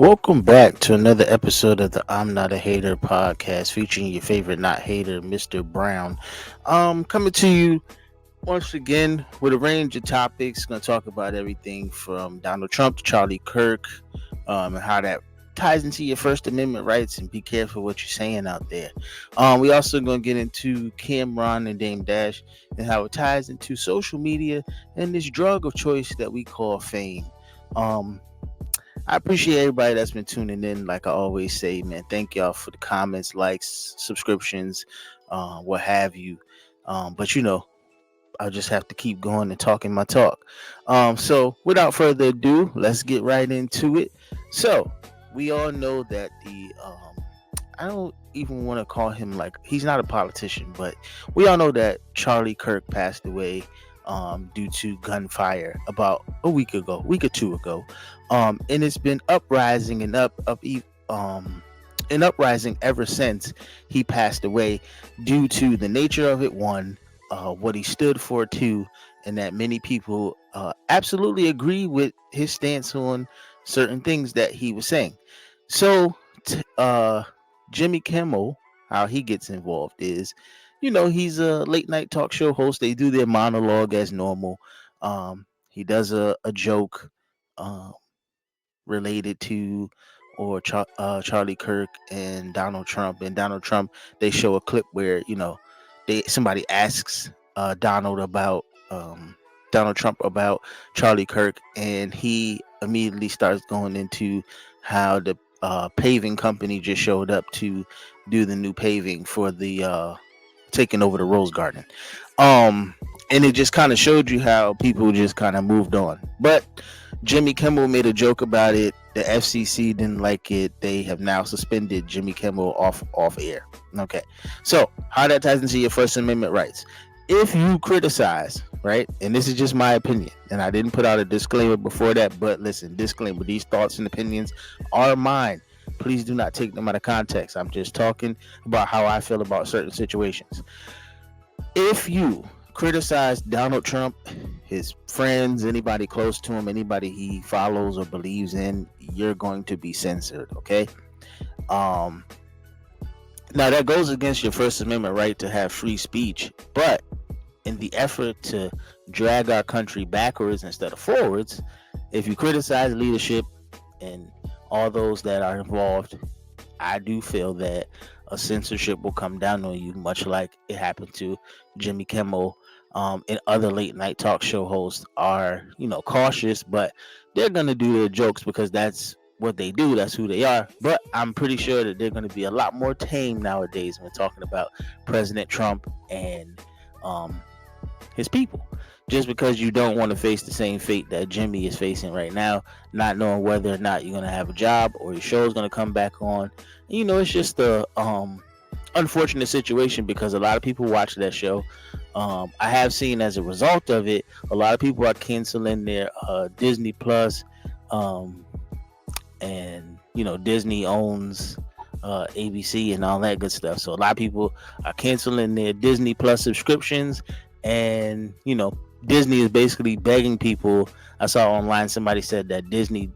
Welcome back to another episode of the I'm Not a Hater podcast featuring your favorite not hater, Mr. Brown. Coming to you once again with a range of topics. Going to talk about everything from Donald Trump to Charlie Kirk, and how that ties into your First Amendment rights, and be careful what you're saying out there. We also going to get into Cameron and Dame Dash and how it ties into social media and this drug of choice that we call fame. I appreciate everybody that's been tuning in. Like I always say, man, thank y'all for the comments, likes, subscriptions, what have you. But I just have to keep going and talking my talk. So without further ado, let's get right into it. So we all know that I don't even want to call him, like, he's not a politician, but we all know that Charlie Kirk passed away due to gunfire about a week or two ago. And it's been uprising and uprising ever since he passed away, due to the nature of it, one, what he stood for, two, and that many people absolutely agree with his stance on certain things that he was saying. So, Jimmy Kimmel, how he gets involved is, he's a late night talk show host. They do their monologue as normal. He does a joke um, related to Charlie Kirk and Donald Trump. And Donald Trump, they show a clip where somebody asks Donald Trump about Charlie Kirk, and he immediately starts going into how the paving company just showed up to do the new paving for the taking over the Rose Garden. Um, and it just kind of showed you how people just kind of moved on. But Jimmy Kimmel made a joke about it. The FCC didn't like it. They have now suspended Jimmy Kimmel off air. Okay, so how that ties into your First Amendment rights? If you criticize, right, and this is just my opinion, and I didn't put out a disclaimer before that, but listen, disclaimer: these thoughts and opinions are mine. Please do not take them out of context. I'm just talking about how I feel about certain situations. If you criticize Donald Trump, his friends, anybody close to him, anybody he follows or believes in, you're going to be censored. Okay. Um, Now that goes against your First Amendment right to have free speech, but in the effort to drag our country backwards instead of forwards, if you criticize leadership and all those that are involved, I do feel that a censorship will come down on you, much like it happened to Jimmy Kimmel. And other late night talk show hosts are, cautious, but they're gonna do their jokes because that's what they do. That's who they are. But I'm pretty sure that they're gonna be a lot more tame nowadays when talking about President Trump and um, his people. Just because you don't want to face the same fate that Jimmy is facing right now, not knowing whether or not you're gonna have a job or your show is gonna come back on. It's just a unfortunate situation because a lot of people watch that show. I have seen as a result of it, a lot of people are canceling their Disney Plus, and Disney owns ABC and all that good stuff. So a lot of people are canceling their Disney Plus subscriptions, and Disney is basically begging people. I saw online somebody said that Disney,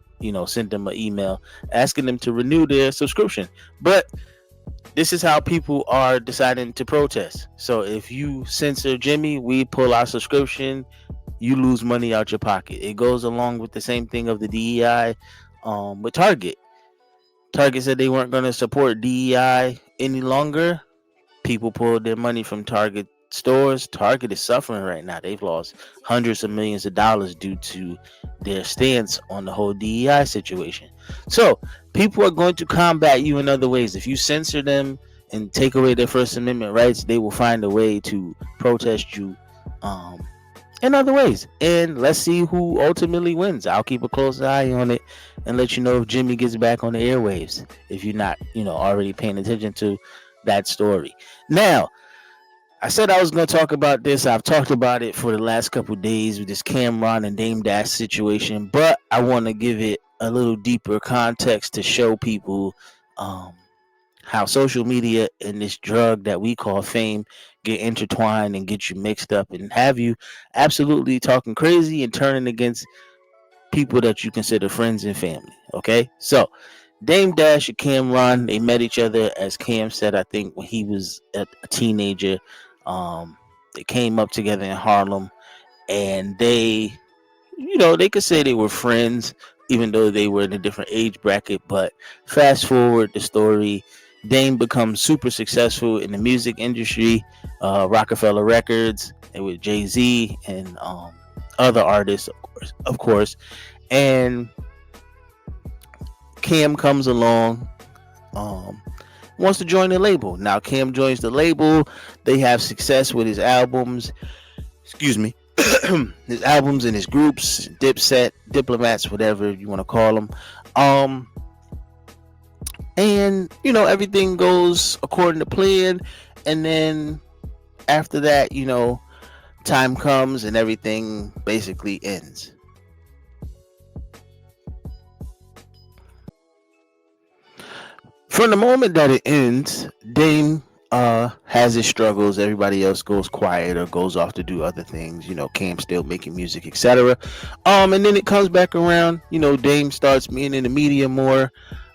sent them an email asking them to renew their subscription. But this is how people are deciding to protest. So if you censor Jimmy, we pull our subscription, you lose money out your pocket. It goes along with the same thing of the DEI with Target. Target said they weren't going to support DEI any longer. People pulled their money from Target stores. Target is suffering right now. They've lost hundreds of millions of dollars due to their stance on the whole DEI situation. So people are going to combat you in other ways. If you censor them and take away their First Amendment rights, they will find a way to protest you in other ways. And let's see who ultimately wins. I'll keep a close eye on it and let you know if Jimmy gets back on the airwaves, if you're not, already paying attention to that story. Now, I said I was going to talk about this. I've talked about it for the last couple of days with this Cameron and Dame Dash situation, but I want to give it a little deeper context to show people how social media and this drug that we call fame get intertwined and get you mixed up and have you absolutely talking crazy and turning against people that you consider friends and family. Okay, so Dame Dash and Cameron, they met each other, as Cam said, I think when he was a teenager. Um, they came up together in Harlem, and they could say they were friends, even though they were in a different age bracket. But fast forward the story, Dame becomes super successful in the music industry, Rockefeller Records, and with Jay Z and other artists, of course. And Cam comes along, um, wants to join the label. Now Cam joins the label. They have success with his albums. Excuse me. His albums and his groups, Dipset, Diplomats, whatever you want to call them. Um, and everything goes according to plan. And then after that, time comes and everything basically ends. From the moment that it ends, Dame has his struggles. Everybody else goes quiet or goes off to do other things. Cam still making music, etc. And then it comes back around. Dame starts being in the media more,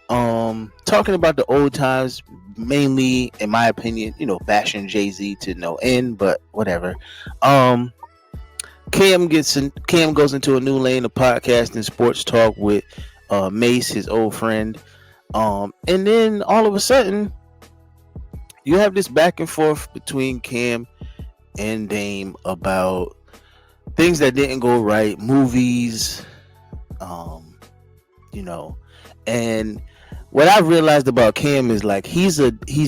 talking about the old times, mainly, in my opinion, bashing Jay-Z to no end, but whatever. Cam goes into a new lane of podcast and sports talk with Mace, his old friend. And then all of a sudden, you have this back and forth between Cam and Dame about things that didn't go right, movies, and what I've realized about Cam is like he's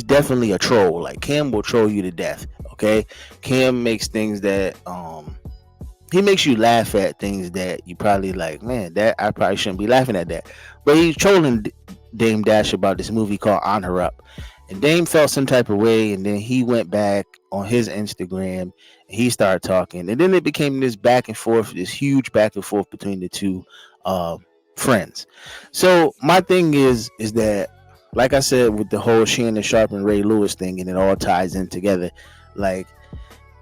definitely a troll. Like Cam will troll you to death. Okay, Cam makes things that he makes you laugh at things that you probably like, man, that I probably shouldn't be laughing at that. But he's trolling Dame Dash about this movie called On Her Up. And Dame felt some type of way, and then he went back on his Instagram and he started talking. And then it became this back and forth, this huge back and forth between the two friends. So my thing is that, like I said, with the whole Shannon Sharp and Ray Lewis thing, and it all ties in together, like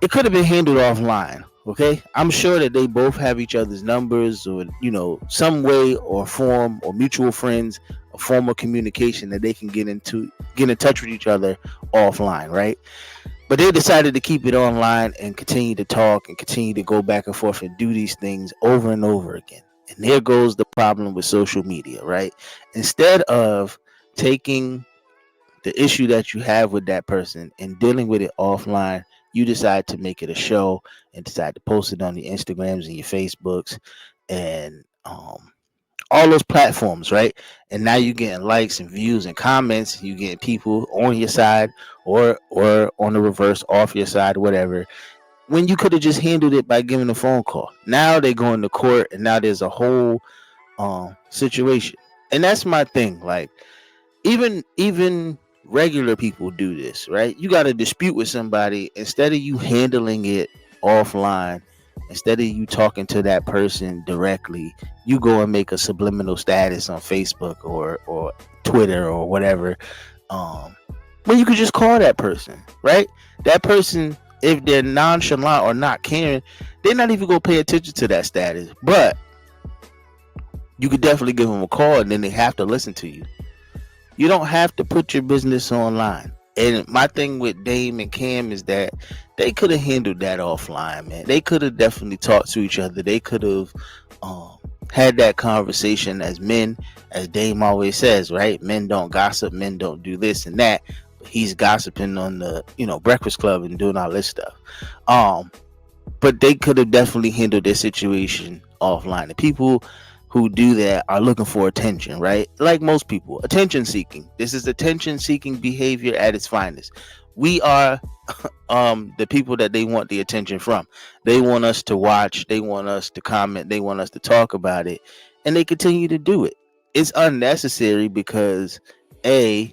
it could have been handled offline. Okay, I'm sure that they both have each other's numbers, or some way or form, or mutual friends, a form of communication that they can get in touch with each other offline, right? But they decided to keep it online and continue to talk and continue to go back and forth and do these things over and over again. And there goes the problem with social media, right? Instead of taking the issue that you have with that person and dealing with it offline, you decide to make it a show and decide to post it on the Instagrams and your Facebooks and all those platforms, right? And now you're getting likes and views and comments. You getting people on your side or on the reverse, off your side, whatever. When you could have just handled it by giving a phone call. Now they're going to court, and now there's a whole situation. And that's my thing. Like even regular people do this, right? You got a dispute with somebody, instead of you handling it offline, instead of you talking to that person directly, you go and make a subliminal status on Facebook or Twitter or whatever, when you could just call that person, right? That person, if they're nonchalant or not caring, they're not even gonna pay attention to that status. But you could definitely give them a call, and then they have to listen to you. You don't have to put your business online. And my thing with Dame and Cam is that they could have handled that offline, man. They could have definitely talked to each other. They could have had that conversation as men, as Dame always says, right? Men don't gossip, men don't do this and that. But he's gossiping on the, Breakfast Club and doing all this stuff. But they could have definitely handled their situation offline. The people who do that are looking for attention, right? Like most people, attention seeking. This is attention seeking behavior at its finest. We are the people that they want the attention from. They want us to watch, they want us to comment, they want us to talk about it, and they continue to do it. It's unnecessary because I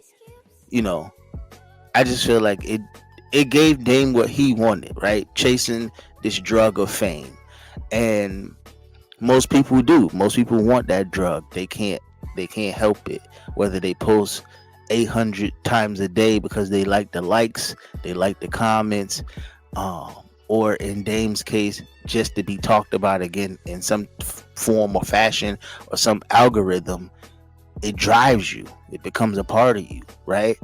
just feel like it gave Dame what he wanted, right? Chasing this drug of fame. And most people do. Most people want that drug. They can't help it. Whether they post 800 times a day because they like the likes, they like the comments, or in Dame's case, just to be talked about again in some form or fashion or some algorithm. it drives you. It becomes a part of you, right?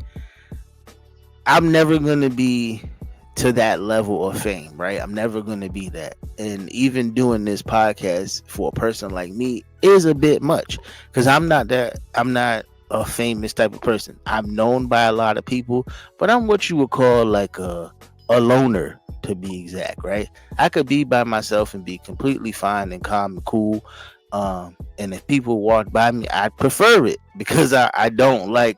I'm never gonna be to that level of fame, right? I'm never gonna be that. And even doing this podcast for a person like me is a bit much because I'm not a famous type of person. I'm known by a lot of people, but I'm what you would call like a loner, to be exact, right? I could be by myself and be completely fine and calm and cool. And if people walk by me, I prefer it because I don't like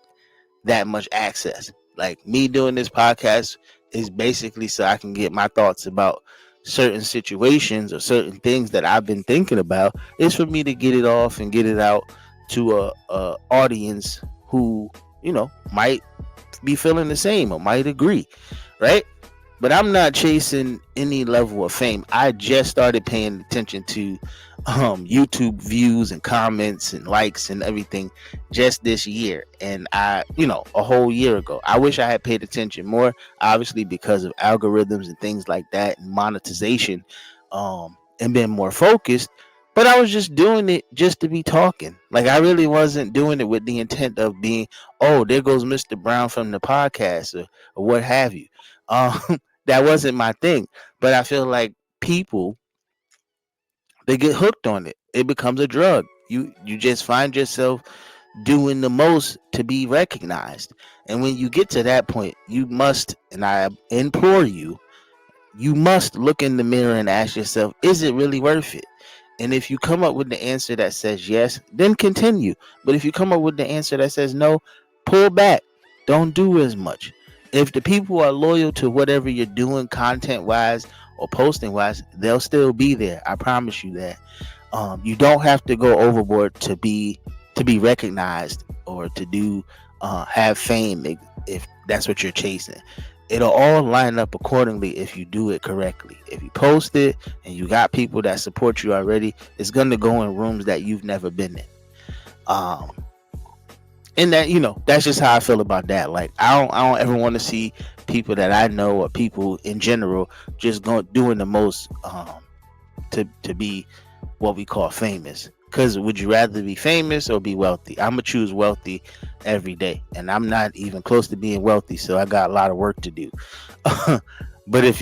that much access. Like me doing this podcast is basically so I can get my thoughts about certain situations or certain things that I've been thinking about. It's for me to get it off and get it out to a audience who, might be feeling the same or might agree, right? But I'm not chasing any level of fame. I just started paying attention to YouTube views and comments and likes and everything just this year. And a whole year ago, I wish I had paid attention more, obviously, because of algorithms and things like that and monetization, and been more focused. But I was just doing it just to be talking. Like, I really wasn't doing it with the intent of being, oh, there goes Mr. Brown from the podcast, or what have you. Um, that wasn't my thing. But I feel like people, they get hooked on it. It becomes a drug. You just find yourself doing the most to be recognized. And when you get to that point, you must, and I implore you, you must look in the mirror and ask yourself, is it really worth it? And if you come up with the answer that says yes, then continue. But if you come up with the answer that says no, pull back. Don't do as much. If the people are loyal to whatever you're doing, content wise or posting wise, they'll still be there. I promise you that. You don't have to go overboard to be recognized or to do have fame if that's what you're chasing. It'll all line up accordingly if you do it correctly. If you post it and you got people that support you already, it's gonna go in rooms that you've never been in. Um, and that, that's just how I feel about that. Like, I don't ever want to see people that I know or people in general just going doing the most to be what we call famous. Because would you rather be famous or be wealthy? I'm gonna choose wealthy every day, and I'm not even close to being wealthy, so I got a lot of work to do. But if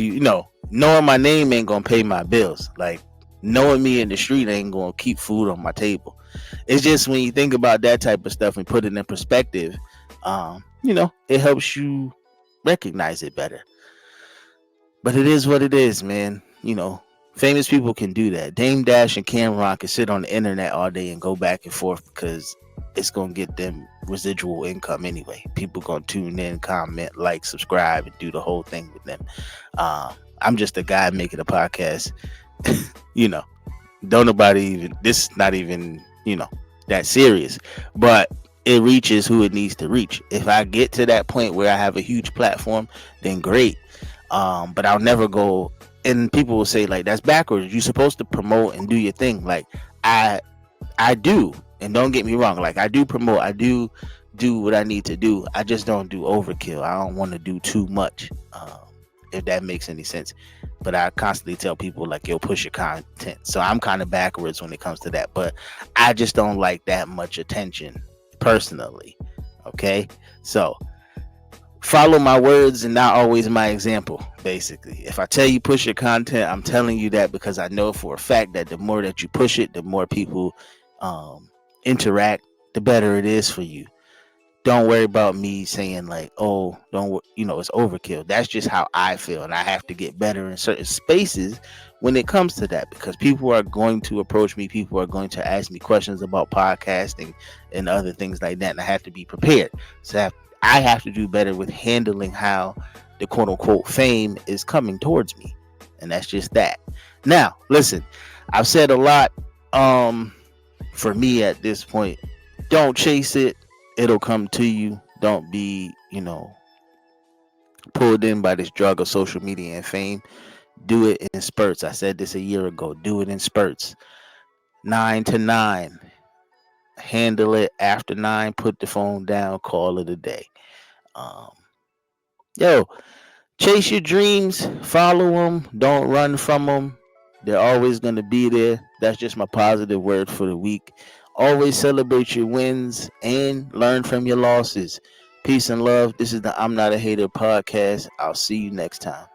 knowing my name ain't gonna pay my bills. Like, knowing me in the street ain't gonna keep food on my table. It's just when you think about that type of stuff and put it in perspective, it helps you recognize it better. But it is what it is, man. Famous people can do that. Dame Dash and Cameron can sit on the internet all day and go back and forth because it's gonna get them residual income anyway. People gonna tune in, comment, like, subscribe, and do the whole thing with them. I'm just a guy making a podcast. you know, don't nobody even. This is not even that serious, but it reaches who it needs to reach. If I get to that point where I have a huge platform, then great. But I'll never go. And people will say, like, that's backwards. You're supposed to promote and do your thing. Like, I do, and don't get me wrong. Like, I do promote. I do what I need to do. I just don't do overkill. I don't want to do too much. If that makes any sense. But I constantly tell people, like, yo, push your content. So I'm kind of backwards when it comes to that. But I just don't like that much attention personally. Okay, so follow my words and not always my example. Basically, if I tell you push your content, I'm telling you that because I know for a fact that the more that you push it, the more people interact, the better it is for you. Don't worry about me saying, like, oh, don't, it's overkill. That's just how I feel, and I have to get better in certain spaces when it comes to that, because people are going to approach me, people are going to ask me questions about podcasting and other things like that, and I have to be prepared. So I have to do better with handling how the quote unquote fame is coming towards me, and that's just that. Now, listen, I've said a lot. For me at this point, don't chase it. It'll come to you. Don't be, pulled in by this drug of social media and fame. Do it in spurts. I said this a year ago. Do it in spurts. 9 to 9. Handle it after 9. Put the phone down. Call it a day. Um, yo, chase your dreams. Follow them. Don't run from them. They're always going to be there. That's just my positive word for the week. Always celebrate your wins and learn from your losses. Peace and love. This is the I'm Not a Hater podcast. I'll see you next time.